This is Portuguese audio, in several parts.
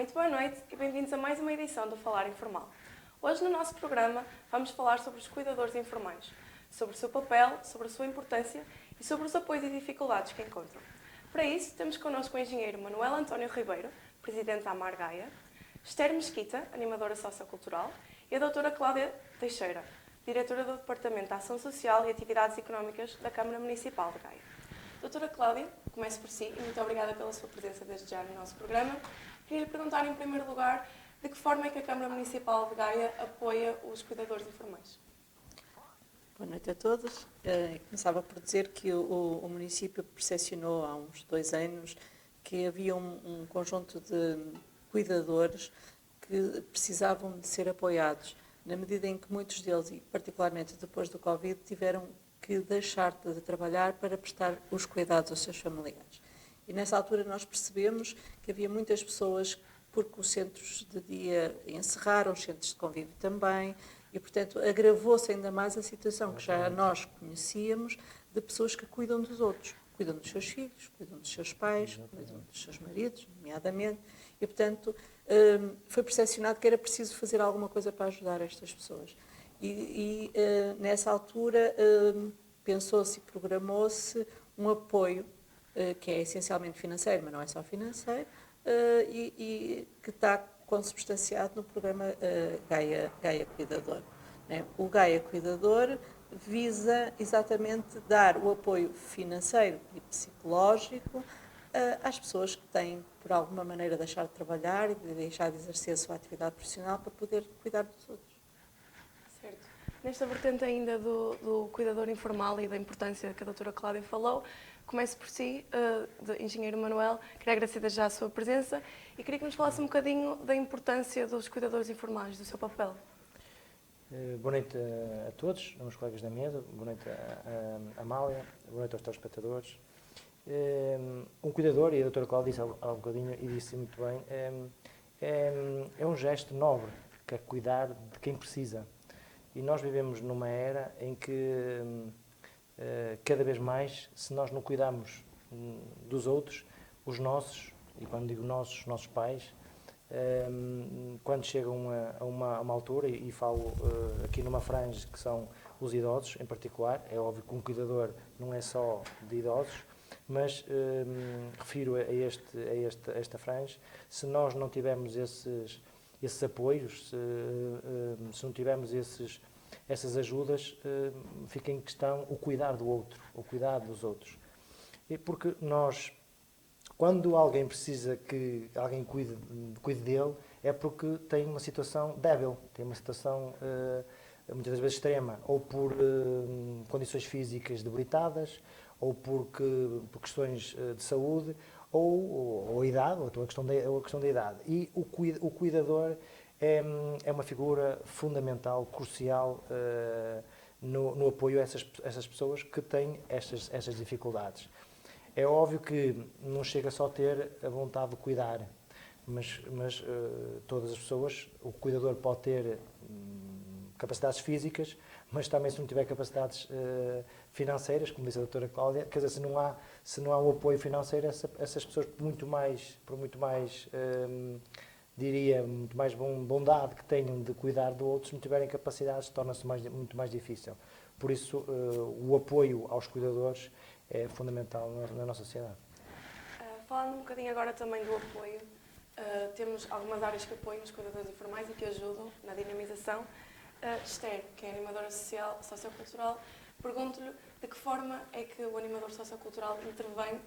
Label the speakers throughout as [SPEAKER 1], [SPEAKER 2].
[SPEAKER 1] Muito boa noite e bem-vindos a mais uma edição do Falar Informal. Hoje no nosso programa vamos falar sobre os cuidadores informais, sobre o seu papel, sobre a sua importância e sobre os apoios e dificuldades que encontram. Para isso, temos connosco o engenheiro Manuel António Ribeiro, presidente da AMAR Gaia, Esther Mesquita, animadora sociocultural, e a doutora Cláudia Teixeira, diretora do Departamento de Ação Social e Atividades Económicas da Câmara Municipal de Gaia. Doutora Cláudia, começo por si e muito obrigada pela sua presença desde já no nosso programa. Queria lhe perguntar, em primeiro lugar, de que forma é que a Câmara Municipal de Gaia apoia os cuidadores informais?
[SPEAKER 2] Boa noite a todos. Começava por dizer que o município percepcionou há uns 2 anos que havia um conjunto de cuidadores que precisavam de ser apoiados, na medida em que muitos deles, e particularmente depois do Covid, tiveram que deixar de trabalhar para prestar os cuidados aos seus familiares. E nessa altura nós percebemos que havia muitas pessoas, porque os centros de dia encerraram, os centros de convívio também, e portanto agravou-se ainda mais a situação que já nós conhecíamos de pessoas que cuidam dos outros. Cuidam dos seus filhos, cuidam dos seus pais, cuidam dos seus maridos, nomeadamente, e portanto foi percepcionado que era preciso fazer alguma coisa para ajudar estas pessoas. Nessa altura pensou-se e programou-se um apoio que é essencialmente financeiro, mas não é só financeiro, e que está consubstanciado no programa Gaia Cuidador. O Gaia Cuidador visa exatamente dar o apoio financeiro e psicológico às pessoas que têm, por alguma maneira, deixar de trabalhar e de deixar de exercer a sua atividade profissional para poder cuidar dos outros.
[SPEAKER 1] Certo. Nesta vertente ainda do cuidador informal e da importância que a doutora Cláudia falou, começo por si, engenheiro Manuel, queria agradecer já a sua presença e queria que nos falasse um bocadinho da importância dos cuidadores informais, do seu papel.
[SPEAKER 3] Boa noite a todos, aos colegas da mesa, boa noite a Amália, boa noite aos telespectadores. Um cuidador, e a doutora Cláudia disse há um bocadinho e disse muito bem, é um gesto nobre, que é cuidar de quem precisa. E nós vivemos numa era em que cada vez mais, se nós não cuidarmos dos outros, os nossos, e quando digo nossos, os nossos pais, quando chegam a uma altura, e falo aqui numa franja que são os idosos em particular, é óbvio que um cuidador não é só de idosos, mas refiro a esta franja, se nós não tivermos esses apoios, se não tivermos essas ajudas, fica em questão o cuidar do outro, o cuidar dos outros. E porque nós, quando alguém precisa que alguém cuide dele, é porque tem uma situação débil, tem uma situação muitas vezes extrema, ou por condições físicas debilitadas, ou por questões de saúde, ou a idade, ou a questão da idade. E o cuidador é uma figura fundamental, crucial no apoio a essas pessoas que têm estas dificuldades. É óbvio que não chega só a ter a vontade de cuidar, mas todas as pessoas, o cuidador pode ter capacidades físicas, mas também se não tiver capacidades financeiras, como disse a doutora Cláudia, quer dizer, se não há um apoio financeiro, essas pessoas, por muito mais diria, muito mais bondade que tenham de cuidar do outro, se não tiverem capacidades, torna-se muito mais difícil. Por isso, o apoio aos cuidadores é fundamental na nossa sociedade.
[SPEAKER 1] Falando um bocadinho agora também do apoio, temos algumas áreas que apoiam os cuidadores informais e que ajudam na dinamização. Esther, que é animadora sociocultural, pergunto-lhe de que forma é que o animador sociocultural intervém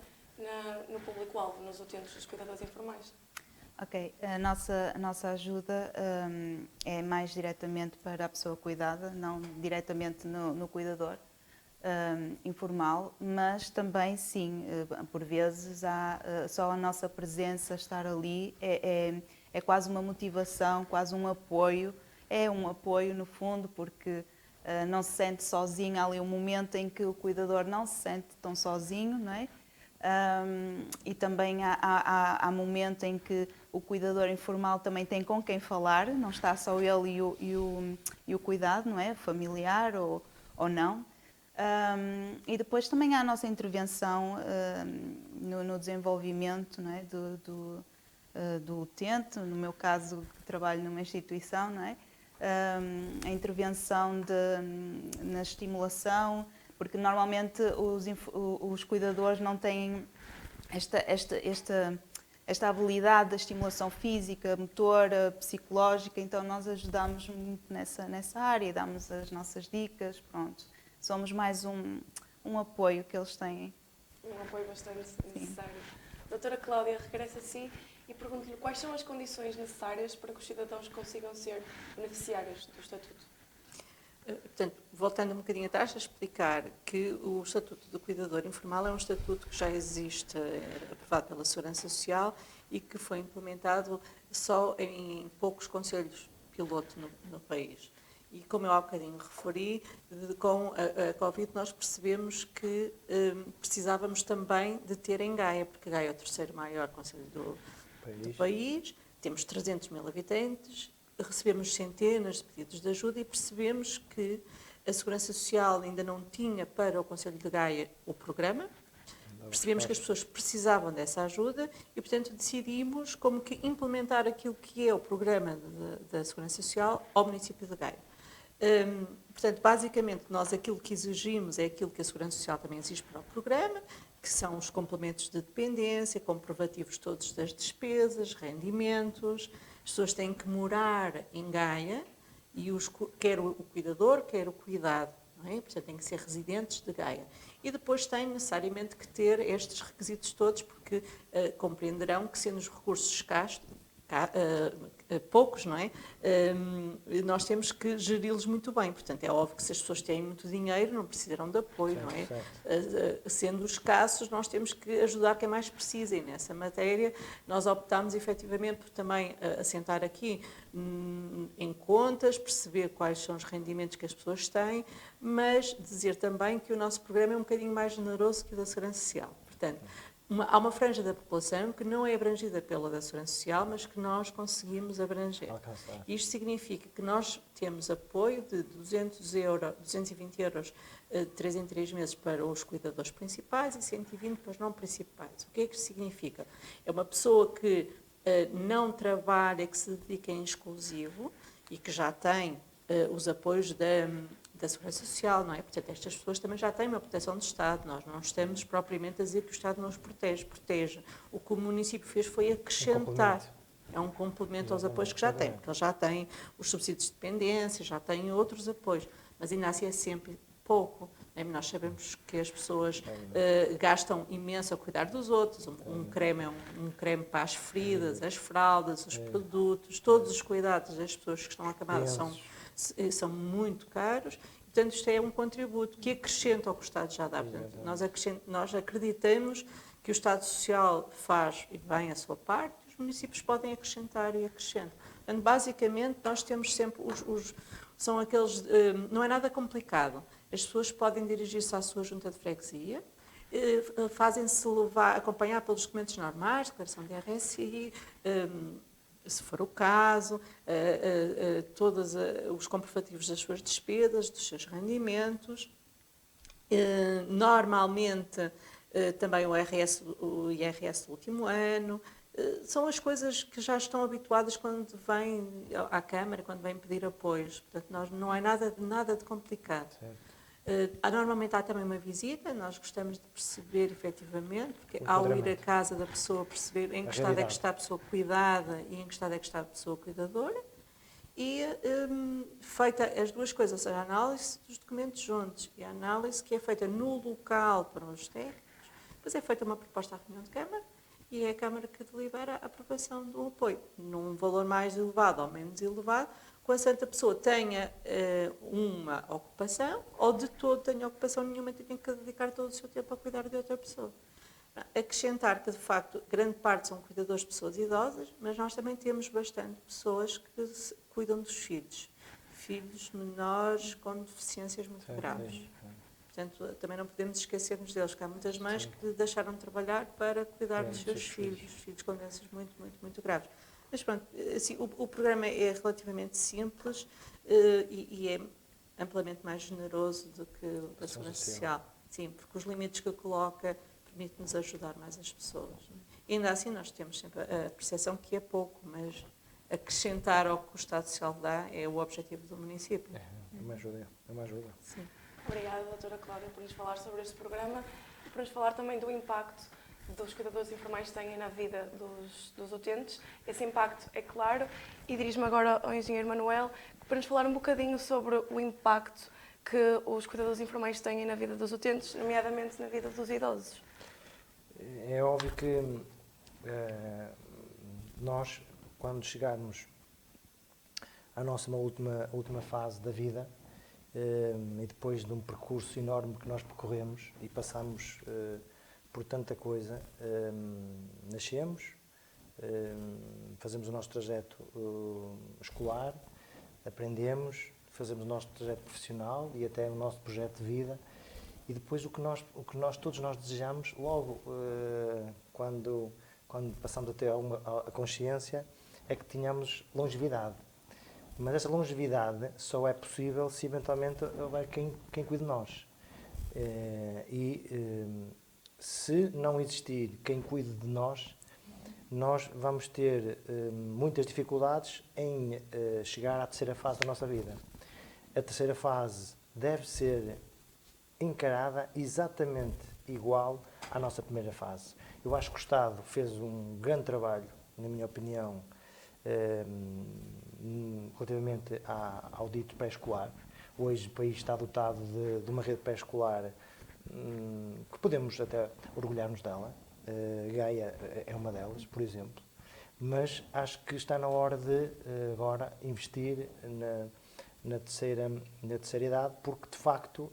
[SPEAKER 1] no público-alvo, nos utentes dos cuidadores informais.
[SPEAKER 4] Ok, a nossa ajuda é mais diretamente para a pessoa cuidada, não diretamente no cuidador informal, mas também sim, por vezes só a nossa presença, estar ali, é quase uma motivação, quase um apoio, é um apoio no fundo, porque não se sente sozinho, há ali um momento em que o cuidador não se sente tão sozinho, não é? E também há momento em que o cuidador informal também tem com quem falar, não está só ele e o cuidado, não é? Familiar ou não. E depois também há a nossa intervenção no desenvolvimento, não é? do utente, no meu caso trabalho numa instituição, não é? A intervenção na estimulação, porque normalmente os cuidadores não têm esta habilidade da estimulação física, motora, psicológica, então nós ajudamos muito nessa área, damos as nossas dicas, pronto. Somos mais um apoio que eles têm.
[SPEAKER 1] Um apoio bastante necessário. Doutora Cláudia, regresso assim e pergunto-lhe quais são as condições necessárias para que os cidadãos consigam ser beneficiários do Estatuto?
[SPEAKER 2] Portanto, voltando um bocadinho atrás, a explicar que o Estatuto do Cuidador Informal é um estatuto que já existe, aprovado pela Segurança Social e que foi implementado só em poucos conselhos piloto no país. E como eu há bocadinho referi, com a Covid nós percebemos que precisávamos também de ter em Gaia, porque Gaia é o terceiro maior conselho do país, temos 300 mil habitantes, recebemos centenas de pedidos de ajuda e percebemos que a Segurança Social ainda não tinha para o Conselho de Gaia o programa. Percebemos que as pessoas precisavam dessa ajuda e, portanto, decidimos como que implementar aquilo que é o programa da Segurança Social ao município de Gaia. Portanto, basicamente, nós aquilo que exigimos é aquilo que a Segurança Social também exige para o programa, que são os complementos de dependência, comprovativos todos das despesas, rendimentos. As pessoas têm que morar em Gaia, e quer o cuidador, quer o cuidado, não é? Portanto, têm que ser residentes de Gaia. E depois têm necessariamente que ter estes requisitos todos, porque compreenderão que, sendo os recursos escassos, poucos, não é? Nós temos que geri-los muito bem. Portanto, é óbvio que se as pessoas têm muito dinheiro, não precisarão de apoio,
[SPEAKER 3] certo,
[SPEAKER 2] não é?
[SPEAKER 3] Certo.
[SPEAKER 2] Sendo escassos, nós temos que ajudar quem mais precisa. E nessa matéria, nós optámos efetivamente por também assentar aqui em contas, perceber quais são os rendimentos que as pessoas têm, mas dizer também que o nosso programa é um bocadinho mais generoso que o da Segurança Social. Portanto, há uma franja da população que não é abrangida pela da Segurança Social, mas que nós conseguimos abranger.
[SPEAKER 3] Alcançar.
[SPEAKER 2] Isto significa que nós temos apoio de 220 euros de 3 em 3 meses para os cuidadores principais e 120 para os não principais. O que é que isto significa? É uma pessoa que não trabalha, que se dedica em exclusivo e que já tem os apoios da Segurança Social, não é? Portanto, estas pessoas também já têm uma proteção do Estado. Nós não estamos propriamente a dizer que o Estado não os protege. O que o município fez foi acrescentar. É um complemento aos apoios que já têm, porque eles já têm os subsídios de dependência, já têm outros apoios, mas ainda assim é sempre pouco. Nós sabemos que as pessoas gastam imenso a cuidar dos outros. Um creme é um creme para as feridas, as fraldas, os produtos, todos os cuidados das pessoas que estão acamadas são muito caros. Portanto, isto é um contributo que acrescenta ao que o Estado já dá. Portanto, nós acreditamos que o Estado Social faz bem a sua parte, os municípios podem acrescentar e acrescentam. Portanto, basicamente, nós temos sempre são aqueles... não é nada complicado. As pessoas podem dirigir-se à sua junta de freguesia, fazem-se acompanhar pelos documentos normais, declaração de RSI, se for o caso, todos os comprovativos das suas despesas, dos seus rendimentos. Normalmente, também o IRS do último ano. São as coisas que já estão habituadas quando vêm à Câmara, quando vêm pedir apoios. Portanto, não é nada de complicado. Normalmente há também uma visita, nós gostamos de perceber efetivamente, porque ao ir à casa da pessoa, perceber em que estado é que está a pessoa cuidada e em que estado é que está a pessoa cuidadora, e feita as duas coisas, ou seja, a análise dos documentos juntos e a análise que é feita no local para os técnicos, depois é feita uma proposta à reunião de Câmara e é a Câmara que delibera a aprovação do apoio, num valor mais elevado ou menos elevado, consoante a pessoa tenha uma ocupação ou de todo tenha ocupação nenhuma e tenha que dedicar todo o seu tempo a cuidar de outra pessoa. Acrescentar que, de facto, grande parte são cuidadores de pessoas idosas, mas nós também temos bastante pessoas que cuidam dos filhos menores com deficiências muito graves. Portanto, também não podemos esquecermos deles, que há muitas mães que deixaram de trabalhar para cuidar dos seus filhos com doenças muito, muito, muito graves. Mas pronto, assim, o programa é relativamente simples e é amplamente mais generoso do que a Segurança Social. Sim, porque os limites que coloca permite-nos ajudar mais as pessoas. Ainda assim, nós temos sempre a percepção que é pouco, mas acrescentar ao que o Estado Social dá é o objetivo do município.
[SPEAKER 3] É uma ajuda, é uma ajuda.
[SPEAKER 2] Sim.
[SPEAKER 1] Obrigada, doutora Cláudia, por nos falar sobre este programa e por nos falar também do impacto dos cuidadores informais têm na vida dos utentes. Esse impacto é claro e dirijo-me agora ao engenheiro Manuel para nos falar um bocadinho sobre o impacto que os cuidadores informais têm na vida dos utentes, nomeadamente na vida dos idosos.
[SPEAKER 3] É óbvio que nós, quando chegarmos à nossa última fase da vida, e depois de um percurso enorme que nós percorremos e passamos por tanta coisa, nascemos, fazemos o nosso trajeto escolar, aprendemos, fazemos o nosso trajeto profissional e até o nosso projeto de vida, e depois o que todos nós desejamos logo quando passamos a ter a consciência é que tenhamos longevidade. Mas essa longevidade só é possível se eventualmente houver quem cuide de nós. Se não existir quem cuide de nós, nós vamos ter muitas dificuldades em chegar à terceira fase da nossa vida. A terceira fase deve ser encarada exatamente igual à nossa primeira fase. Eu acho que o Estado fez um grande trabalho, na minha opinião, relativamente ao dito pré-escolar. Hoje o país está dotado de uma rede pré-escolar que podemos até orgulhar-nos dela. Gaia é uma delas, por exemplo. Mas acho que está na hora de agora investir na terceira idade, porque de facto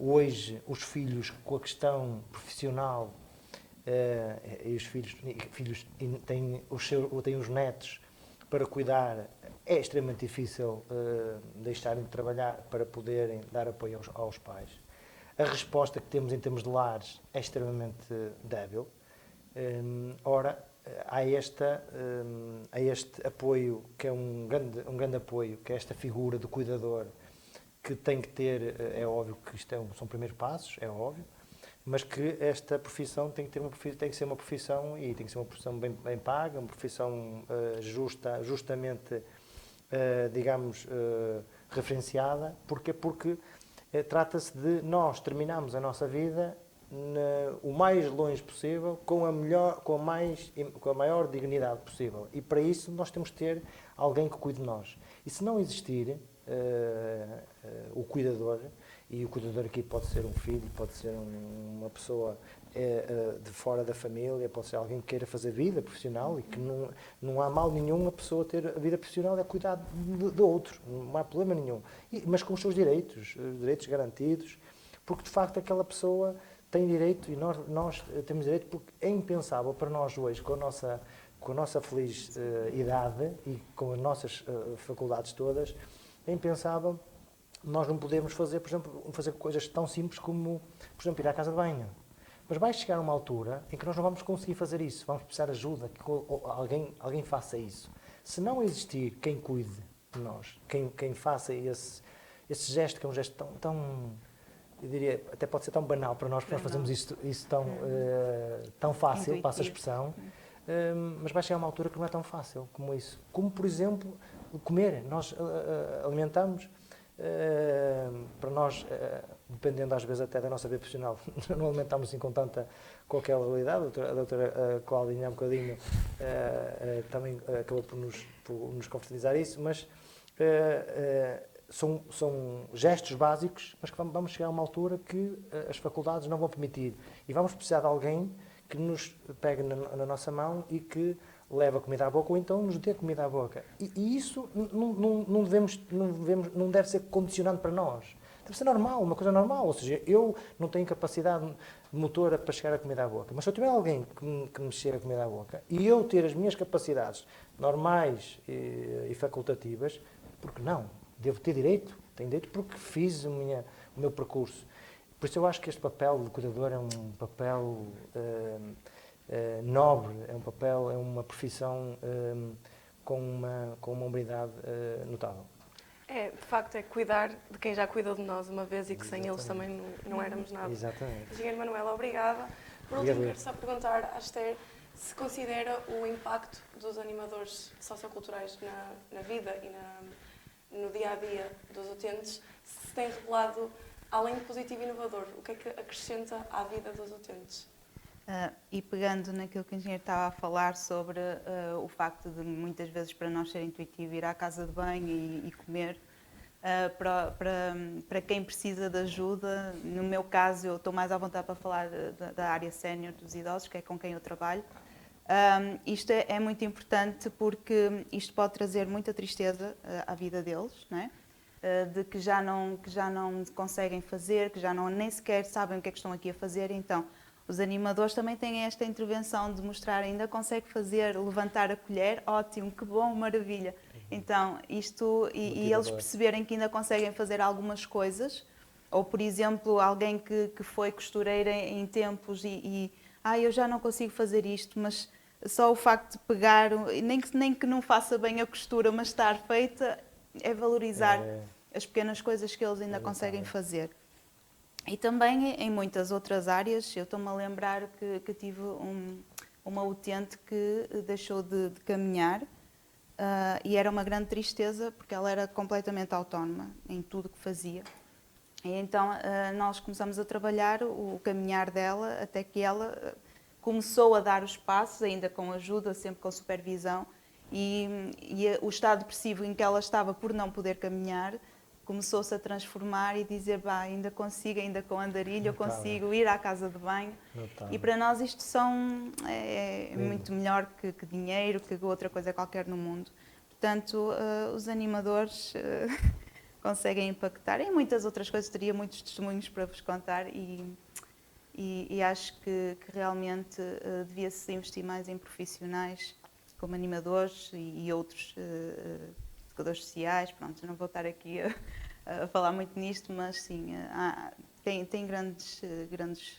[SPEAKER 3] hoje os filhos com a questão profissional e os filhos têm os netos para cuidar, é extremamente difícil deixarem de trabalhar para poderem dar apoio aos pais. A resposta que temos em termos de lares é extremamente débil. Ora, há este apoio, que é um grande apoio, que é esta figura do cuidador, que tem que ter, é óbvio que isto são primeiros passos, é óbvio, mas que esta profissão tem que ser uma profissão, e tem que ser uma profissão bem paga, uma profissão justamente, digamos, referenciada. Porquê? Porque trata-se de nós terminarmos a nossa vida o mais longe possível, com a maior dignidade possível. E para isso nós temos que ter alguém que cuide de nós. E se não existir o cuidador, e o cuidador aqui pode ser um filho, pode ser uma pessoa de fora da família, pode ser alguém que queira fazer vida profissional, e que não há mal nenhum a pessoa ter a vida profissional, é cuidar de outro, não há problema nenhum. Mas com os seus direitos garantidos, porque de facto aquela pessoa tem direito, e nós temos direito, porque é impensável para nós hoje, com a nossa feliz idade e com as nossas faculdades todas, é impensável nós não podemos fazer, por exemplo, coisas tão simples como, por exemplo, ir à casa de banho. Mas vai chegar uma altura em que nós não vamos conseguir fazer isso, vamos precisar de ajuda, que alguém faça isso. Se não existir quem cuide de nós, quem faça esse gesto, que é um gesto tão eu diria, até pode ser tão banal para nós, porque nós fazemos isso tão fácil, passa a expressão, mas vai chegar uma altura que não é tão fácil como isso. Como, por exemplo, comer. Nós alimentamos, para nós, dependendo às vezes até da nossa vida profissional, não alimentamos assim com aquela realidade. A doutora Cláudia, há um bocadinho, também acabou por nos concretizar isso, mas são gestos básicos, mas que vamos chegar a uma altura que as faculdades não vão permitir. E vamos precisar de alguém que nos pegue na nossa mão e que leve a comida à boca, ou então nos dê comida à boca. E isso não deve ser condicionante para nós. Deve ser normal, uma coisa normal. Ou seja, eu não tenho capacidade motora para chegar a comida à boca, mas se eu tiver alguém que me chegue a comida à boca e eu ter as minhas capacidades normais e facultativas, porque não? Devo ter direito? Tenho direito porque fiz o meu percurso. Por isso eu acho que este papel de cuidador é um papel nobre, é uma profissão com uma hombridade notável.
[SPEAKER 1] De facto, é cuidar de quem já cuidou de nós uma vez e que sem eles também não éramos nada.
[SPEAKER 3] Exatamente.
[SPEAKER 1] Engenheiro Manuel, obrigada Por último, quero só perguntar à Esther se considera o impacto dos animadores socioculturais na vida e no dia-a-dia dos utentes, se tem revelado, além de positivo e inovador, o que é que acrescenta à vida dos utentes?
[SPEAKER 4] E pegando naquilo que o engenheiro estava a falar sobre o facto de muitas vezes para nós ser intuitivo ir à casa de banho e comer, para quem precisa de ajuda, no meu caso eu estou mais à vontade para falar da área sénior dos idosos, que é com quem eu trabalho. Isto é muito importante porque isto pode trazer muita tristeza à vida deles, não é? De que já não conseguem fazer, que já nem sequer sabem o que é que estão aqui a fazer. Então, os animadores também têm esta intervenção de mostrar, ainda consegue fazer, levantar a colher, ótimo, que bom, maravilha. Então, isto, e eles perceberem que ainda conseguem fazer algumas coisas, ou, por exemplo, alguém que foi costureira em tempos eu já não consigo fazer isto, mas só o facto de pegar, nem que não faça bem a costura, mas estar feita, é valorizar as pequenas coisas que eles ainda conseguem fazer. E também em muitas outras áreas, eu estou-me a lembrar que tive uma utente que deixou de caminhar e era uma grande tristeza porque ela era completamente autónoma em tudo que fazia. E então nós começamos a trabalhar o caminhar dela até que ela começou a dar os passos, ainda com ajuda, sempre com supervisão, e o estado depressivo em que ela estava por não poder caminhar começou-se a transformar e dizer, ainda consigo, ainda com andarilho, eu consigo ir à casa de banho. E para nós isto é muito melhor que dinheiro, que outra coisa qualquer no mundo. Portanto, os animadores conseguem impactar. Em muitas outras coisas, teria muitos testemunhos para vos contar e acho que realmente devia-se investir mais em profissionais como animadores e outros educadores sociais. Pronto, não vou estar aqui a falar muito nisto, mas sim, tem grandes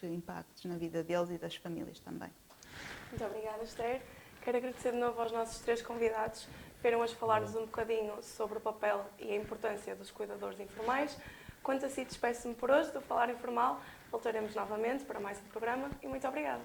[SPEAKER 4] impactos na vida deles e das famílias também.
[SPEAKER 1] Muito obrigada, Esther. Quero agradecer de novo aos nossos 3 convidados que vieram hoje falar-nos um bocadinho sobre o papel e a importância dos cuidadores informais. Quanto a si, despeço-me por hoje do Falar Informal. Voltaremos novamente para mais um programa e muito obrigada.